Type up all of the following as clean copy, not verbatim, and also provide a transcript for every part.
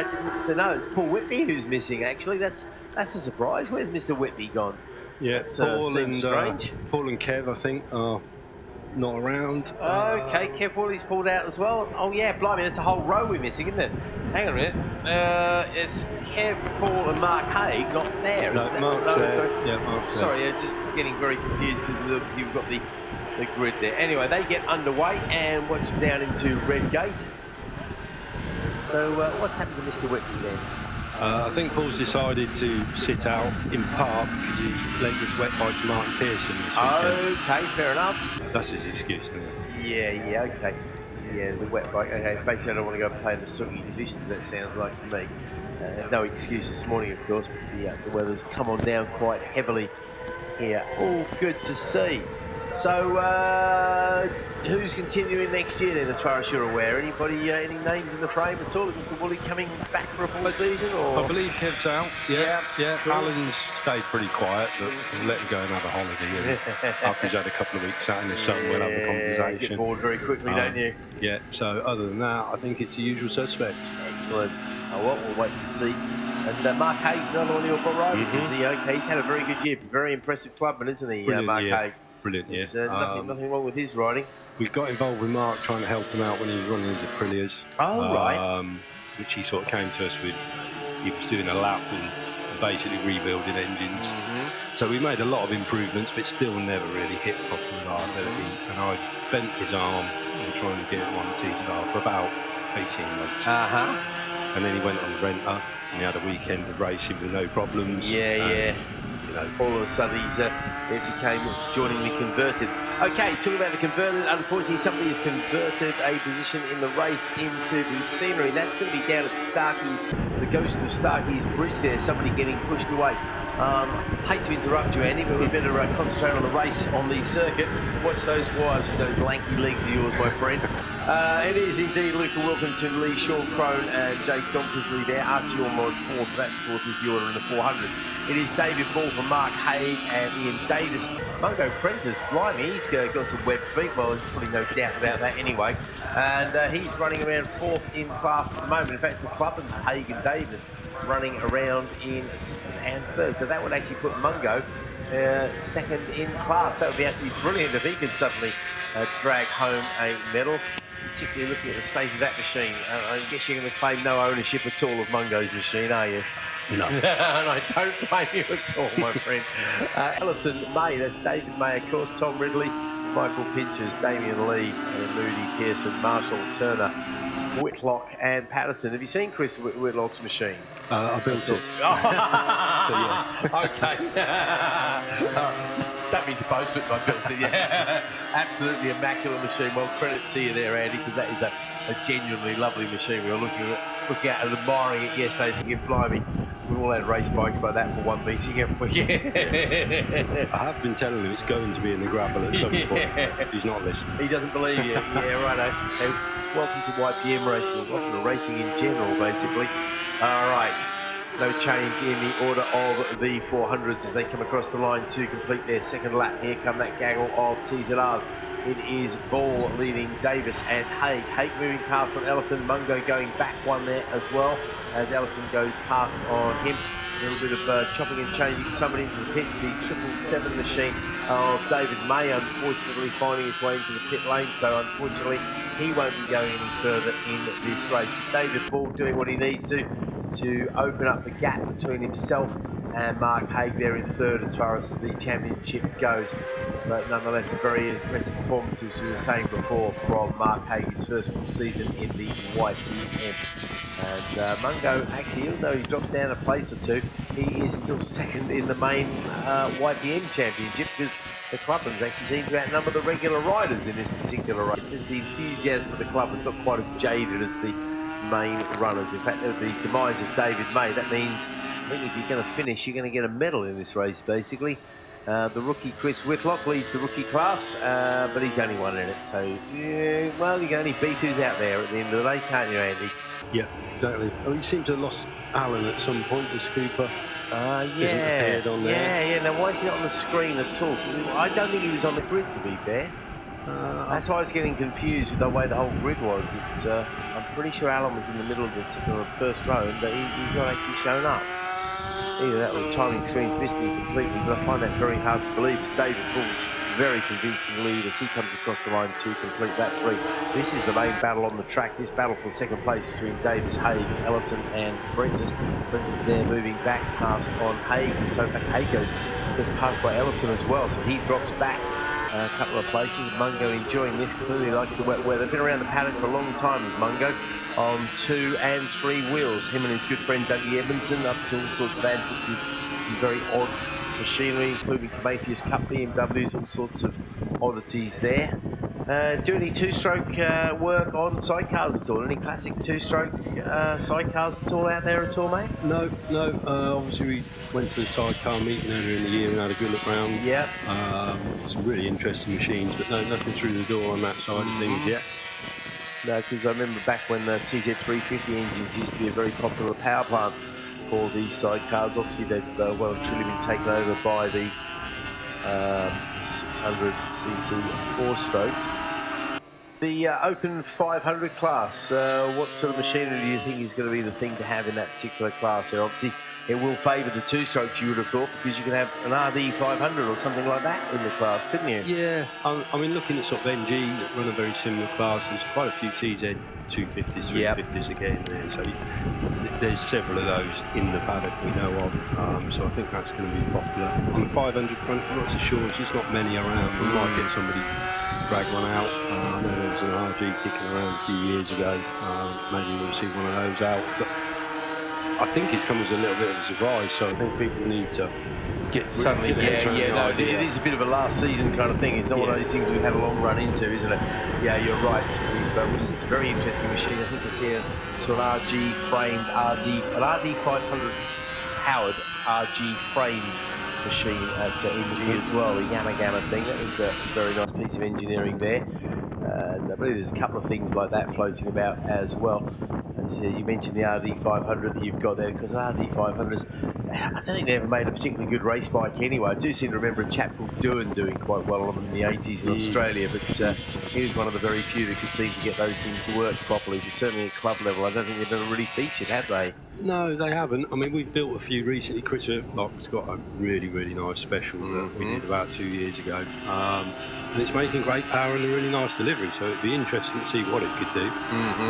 to know it's Paul Whitby who's missing. Actually, that's a surprise. Where's Mr. Whitby gone? Yeah, Seems strange. Paul and Kev, I think, are not around. Okay, Kev Woolley's pulled out as well. Oh yeah, blimey, that's a whole row we're missing, isn't it? Hang on a minute. It's Kev, Paul, and Mark Haig not there. No, Mark's there. Sorry. Yeah, Mark's there. Sorry, I'm just getting very confused because you've got the grid there. Anyway, they get underway and watch them down into Rd8. So what's happened to Mr. Whitby then? I think Paul's decided to sit out in part because he lent his wet bike to Martin Pearson this weekend. Okay, fair enough. That's his excuse, isn't it? Yeah, okay. Yeah, the wet bike. Okay, basically I don't want to go play in the soggy conditions, that sounds like to me. No excuse this morning, of course, but the weather's come on down quite heavily here. All good to see. So, who's continuing next year then, as far as you're aware? Anybody, any names in the frame at all? Is Mr. Woolley coming back for a full season? Or? I believe Kev's out. Yeah. Cool. Alan's stayed pretty quiet, but we'll let him go and have a holiday. After he's had a couple of weeks out in the sun, we'll have a conversation. You get bored very quickly, don't you? Yeah, so other than that, I think it's the usual suspects. Excellent. Well, we'll wait and see. And Mark Haig's another one you've got right. Okay, he's had a very good year. Very impressive clubman, isn't he, Mark Haig? Brilliant, yeah. Nothing wrong with his riding. We got involved with Mark trying to help him out when he was running his Aprilias. Oh, right. Which he sort of came to us with. He was doing a lap and basically rebuilding engines. So we made a lot of improvements, but still never really hit proper reliability. And I bent his arm and trying to get one T-star for about 18 months. And then he went on the renter and he had a weekend of racing with no problems. Yeah. All of a sudden it became joiningly converted. Okay, talking about the converted, unfortunately somebody has converted a position in the race into the scenery. That's going to be down at Starkey's, the ghost of Starkey's bridge there, somebody getting pushed away. Hate to interrupt you, Andy, but we better concentrate on the race on the circuit. Watch those wires with those lanky legs of yours, my friend. It is indeed Luca Wilkinson, Lee Sean Crone and Jake Dompersley there. Archie Ormond fourth, that of course is the order in the 400. It is David Ball for Mark Haig and Ian Davis. Mungo Prentice, blimey, he's got some web feet. Well, there's probably no doubt about that anyway. And he's running around fourth in class at the moment. In fact, it's the Clubbins, Haig and Davis, running around in second and third. So that would actually put Mungo second in class. That would be absolutely brilliant if he could suddenly drag home a medal. Particularly looking at the state of that machine. I guess you're going to claim no ownership at all of Mungo's machine, are you? No. And I don't blame you at all, my friend. Ellison May, that's David May, of course, Tom Ridley, Michael Pinchers, Damien Lee, and Moody Pearson, Marshall Turner, Whitlock and Patterson. Have you seen Chris Whitlock's machine? I built it. Okay. Don't mean to boast, but I built it, yeah. Absolutely immaculate machine. Well, credit to you there, Andy, because that is a genuinely lovely machine. We were looking at and admiring it yesterday, thinking, blimey, we've all had race bikes like that for one meeting, haven't we? I have been telling him it's going to be in the gravel at some point. He's not listening. He doesn't believe you. Yeah, righto. Welcome to YPM racing, welcome to racing in general, basically. All right. No change in the order of the 400s as they come across the line to complete their second lap. Here come that gaggle of TZRs. It is Ball leading Davis and Haig. Haig moving past on Ellison. Mungo going back one there as well as Ellison goes past on him. A little bit of chopping and changing. Somebody into the pits. The 777 machine of David May, unfortunately, finding his way into the pit lane. So, unfortunately, he won't be going any further in this race. David Ball doing what he needs to open up the gap between himself and Mark Haig there in third as far as the championship goes. But nonetheless, a very impressive performance, as we were saying before, from Mark Haig, his first full season in the YPM. And Mungo, actually, even though he drops down a place or two, he is still second in the main YPM championship because the Clubbins actually seem to outnumber the regular riders in this particular race. There's the enthusiasm of the club is not quite as jaded as the main runners. In fact, the demise of David May, that means I think if you're going to finish, you're going to get a medal in this race, basically. The rookie Chris Whitlock leads the rookie class, but he's only one in it. So, yeah, well, you can only beat who's out there at the end of the day, can't you, Andy? Yeah, exactly. Oh, you seem to have lost Alan at some point, the scooper. Yeah. On there. Yeah. Now, why is he not on the screen at all? I don't think he was on the grid, to be fair. That's why I was getting confused with the way the whole grid was. It's I'm pretty sure Alan was in the middle of the first row, and he's not actually shown up. Either that or the timing screen's missed him completely, but I find that very hard to believe. It's David Bull, very convincing lead as he comes across the line to complete lap 3. This is the main battle on the track. This battle for second place between Davis, Haig, Ellison and Prentice. Prentice there moving back past on Haig. So in fact, Haig goes passed by Ellison as well, so he drops back a couple of places. Mungo enjoying this, clearly likes the wet weather. Been around the paddock for a long time with Mungo on 2 and 3 wheels. Him and his good friend Dougie Edmondson up to all sorts of antics with some very odd machinery, including Prometheus Cup BMWs, all sorts of oddities there. Do any two-stroke work on sidecars at all? Any classic two-stroke sidecars at all out there at all, mate? No. Obviously, we went to the sidecar meeting earlier in the year and had a good look round. Yeah. Some really interesting machines, but no, nothing through the door on that side of things yet. No, because I remember back when the TZ350 engines used to be a very popular power plant for these sidecars. Obviously, they've well and truly been taken over by the 600cc 4-strokes. The Open 500 class, what sort of machinery do you think is going to be the thing to have in that particular class there? Obviously, it will favour the 2-strokes, you would have thought, because you could have an RD 500 or something like that in the class, couldn't you? Yeah, I mean, looking at sort of NG that run a very similar class, there's quite a few TZ 250s, 350s again there, so there's several of those in the paddock we know of, so I think that's going to be popular. On the 500 front, I'm not so sure, there's just not many around. We might get somebody drag one out. I know there was an RG kicking around a few years ago. Maybe we'll see one of those out. But I think it's come as a little bit of a surprise, so I think people need to get suddenly. It is a bit of a last season kind of thing. It's not one of those things we've had a long run into, isn't it? Yeah, you're right. It's a very interesting machine. I think it's here sort of RG framed an RD 500 powered RG framed machine at Indy as well, the Yamaha thing. That was a very nice piece of engineering there, and I believe there's a couple of things like that floating about as well. As you mentioned the RD 500 that you've got there, because RD 500s, I don't think they ever made a particularly good race bike anyway. I do seem to remember a chap called Doohan doing quite well on them in the 80s in Australia, but he was one of the very few that could seem to get those things to work properly. But certainly at club level, I don't think they've ever really featured, have they? No, they haven't. I mean, we've built a few recently. Chris Whitlock's got a really, really nice special that we did about 2 years ago. And it's making great power and a really nice delivery, so it'd be interesting to see what it could do.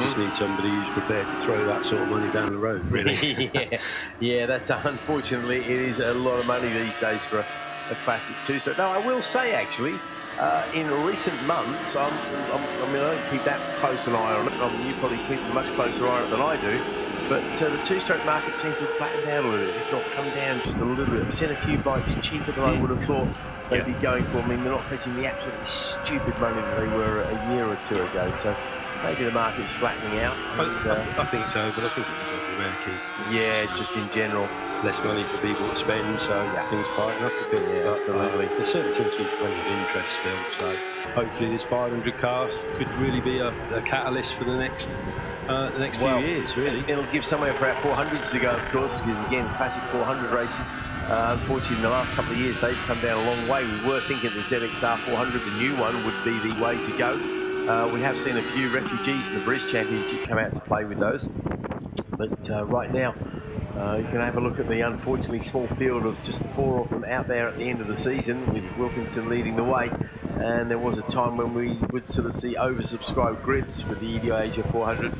Just need somebody who's prepared to throw that sort of money down the road, really. yeah, that's unfortunately, it is a lot of money these days for a classic two-stroke. Now, I will say, actually, in recent months, I don't keep that close an eye on it. You probably keep a much closer eye on it than I do. But the two-stroke market seems to have flattened out a little bit, if not come down just a little bit. I've seen a few bikes cheaper than I would have thought they'd be going for. I mean, they're not fetching the absolutely stupid money that they were a year or two ago. So maybe the market's flattening out. And, I think so, but I think it's everywhere, Keith. Yeah, just in general. Less money for people to spend, so things tighten up a bit. Yeah, absolutely. There certainly seems to be plenty of interest still, so hopefully this 500 car could really be a catalyst for the next few years, really. It'll give somewhere for our 400s to go, of course, because again, classic 400 races. Unfortunately, in the last couple of years, they've come down a long way. We were thinking the ZXR 400, the new one, would be the way to go. We have seen a few refugees in the British Championship come out to play with those. But right now, you can have a look at the unfortunately small field of just 4 of them out there at the end of the season, with Wilkinson leading the way. And there was a time when we would sort of see oversubscribed grids with the EDI Asia 400.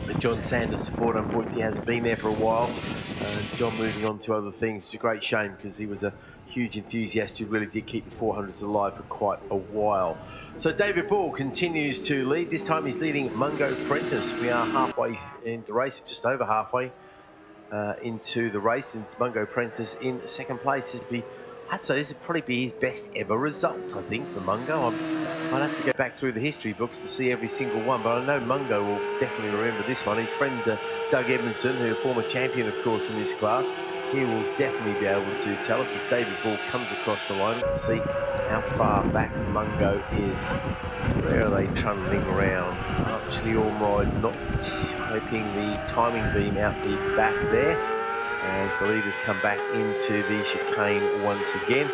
The John Sanders support unfortunately hasn't been there for a while. John moving on to other things. It's a great shame because he was a huge enthusiast who really did keep the 400s alive for quite a while. So David Ball continues to lead. This time he's leading Mungo Prentice. We are halfway into the race, just over halfway into the race, and Mungo Prentice in second place. I'd say this would probably be his best ever result, I think, for Mungo. I'd have to go back through the history books to see every single one, but I know Mungo will definitely remember this one. His friend Doug Edmondson, who's a former champion, of course, in this class, he will definitely be able to tell us as David Ball comes across the line. Let's see how far back Mungo is. Where are they trundling around? Actually, Ormrod not hoping the timing beam out the back there, as the leaders come back into the chicane once again.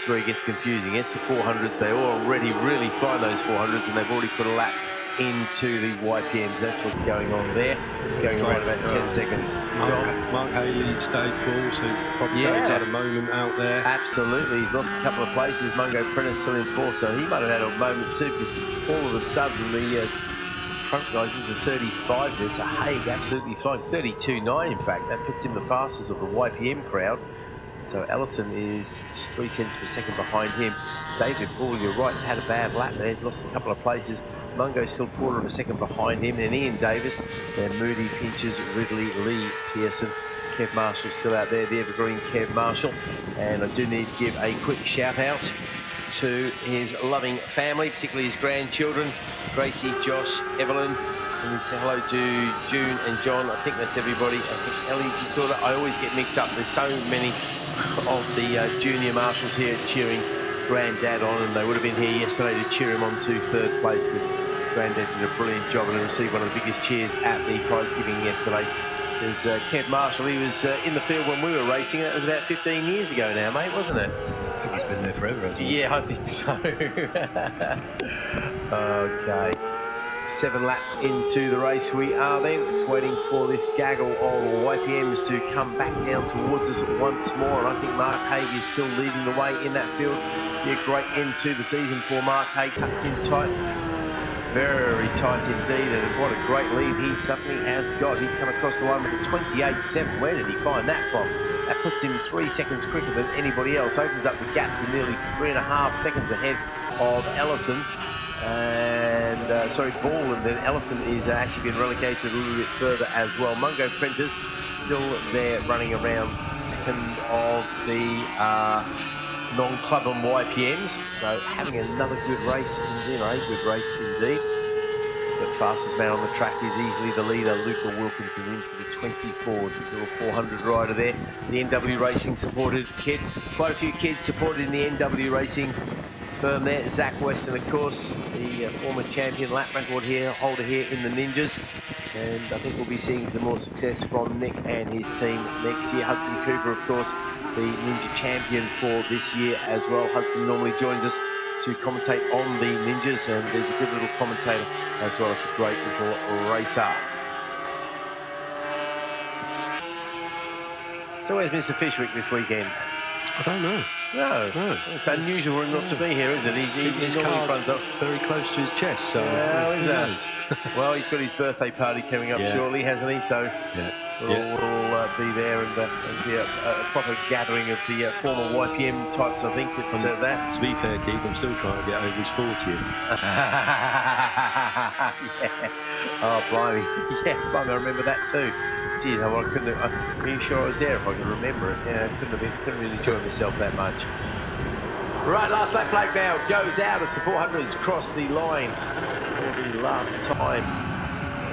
is where it gets confusing. It's the 400s. They already really fly those 400s, and they've already put a lap into the YPMs. That's what's going on there. Going around about 10 seconds. Mark Haley stayed full, so probably Dave's had a moment out there. Absolutely. He's lost a couple of places. Mungo Prentice still in fourth, so he might have had a moment too, because all of a sudden the front guys into 35s there. So Haig absolutely flying 32.9 in fact. That puts him the fastest of the YPM crowd. So Ellison is just 0.3 of a second behind him. David Bull, you're right, had a bad lap there, lost a couple of places. Mungo's still 1/4 of a second behind him. And Ian Davis, then Moody, Pinches, Ridley, Lee, Pearson. Kev Marshall still out there, the evergreen Kev Marshall. And I do need to give a quick shout out to his loving family, particularly his grandchildren, Gracie, Josh, Evelyn. And then say hello to June and John. I think that's everybody. I think Ellie's his daughter. I always get mixed up. There's so many of the junior marshals here cheering Granddad on, and they would have been here yesterday to cheer him on to 3rd place, because Granddad did a brilliant job and received one of the biggest cheers at the prize giving yesterday. There's Kev Marshall. He was in the field when we were racing. It was about 15 years ago now, mate, wasn't it? I think he's been there forever, hasn't he? Yeah, I think so. Okay. 7 laps into the race we are then. It's waiting for this gaggle of YPMs to come back down towards us once more. And I think Mark Haig is still leading the way in that field. Be a great end to the season for Mark Haig. Tucked in tight. Very tight indeed. And what a great lead he suddenly has got. He's come across the line with a 28.7. Where did he find that from? That puts him 3 seconds quicker than anybody else. Opens up the gap to nearly 3.5 seconds ahead of Ellison. And sorry, Ball, and then Ellison is actually been relegated a little bit further as well. Mungo Prentice still there running around second of the non-club on YPMs. So having another good race indeed, a good race indeed. The fastest man on the track is easily the leader, Luca Wilkinson, into the 24s, the little 400 rider there. The NW Racing supported kid, quite a few kids supported in the NW Racing firm there. Zach Weston, of course, the former champion lap record holder here in the Ninjas. And I think we'll be seeing some more success from Nick and his team next year. Hudson Cooper, of course, the Ninja champion for this year as well. Hudson normally joins us to commentate on the Ninjas, and there's a good little commentator as well as a great little racer. So where's Mr. Fishwick this weekend? I don't know. No. It's unusual for him not to be here, isn't it? He's normally front up very close to his chest, so is that? Well, he's got his birthday party coming up shortly, hasn't he? So we'll be there, and it'll be a proper gathering of the former YPM types, I think. That. To be fair, Keith, I'm still trying to get over his 40th. Oh, blimey. Yeah, blimey, I remember that too. Geez, I couldn't have, I'm pretty sure I was there if I could remember it. Yeah, couldn't really enjoy myself that much. Right, last lap flag now goes out as the 400s cross the line for the last time.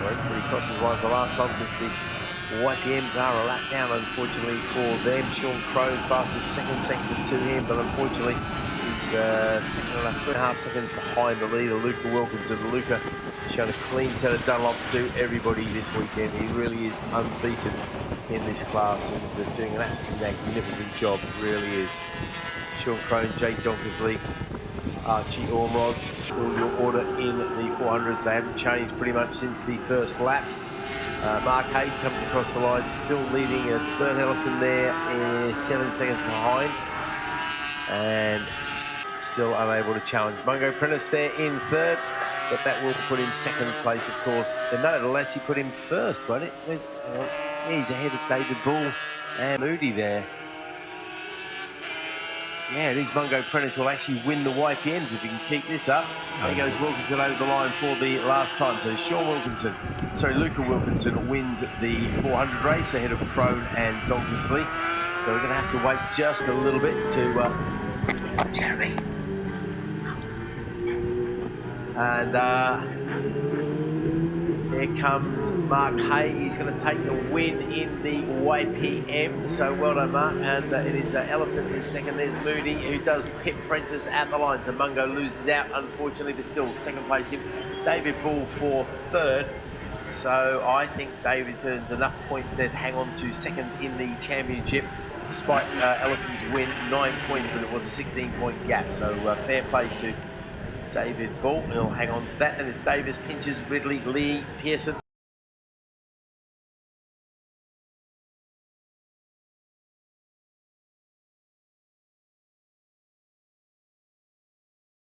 Everybody crosses the line for the last time because the YPMs are a lap down, unfortunately, for them. Sean Crone fastest second to him, but unfortunately he's second and 3.5 seconds behind the leader, Luca Wilkinson. Luca shown a clean set of Dunlops to everybody this weekend. He really is unbeaten in this class and doing an absolutely magnificent job, really is. Sean Crone, Jake Donkersley, Archie Ormrod, still your order in the 400s. They haven't changed pretty much since the first lap. Mark Haig comes across the line, still leading. Bert Ellison there is 7 seconds behind, and still unable to challenge. Mungo Prentice there in third, but that will put him second place, of course. And no, it'll actually put him first, won't it? Yeah, he's ahead of David Bull and Moody there. Yeah, it is. Mungo Prentice will actually win the YPMs if he can keep this up. There goes Wilkinson over the line for the last time. So Luca Wilkinson wins the 400 race ahead of Crone and Donkersley. So we're going to have to wait just a little bit to Jeremy. And here comes Mark Haig. He's going to take the win in the YPM. So well done, Mark. And it is Ellison in second. There's Moody, who does hit Prentice at the line. So Mungo loses out, unfortunately, but still second place him. David Bull for third. So I think David's earned enough points there to hang on to second in the championship. despite Ellison's win, 9 points when it was a 16-point gap. So fair play to David Bull. He'll hang on to that. And it's Davis, Pinches, Ridley, Lee, Pearson.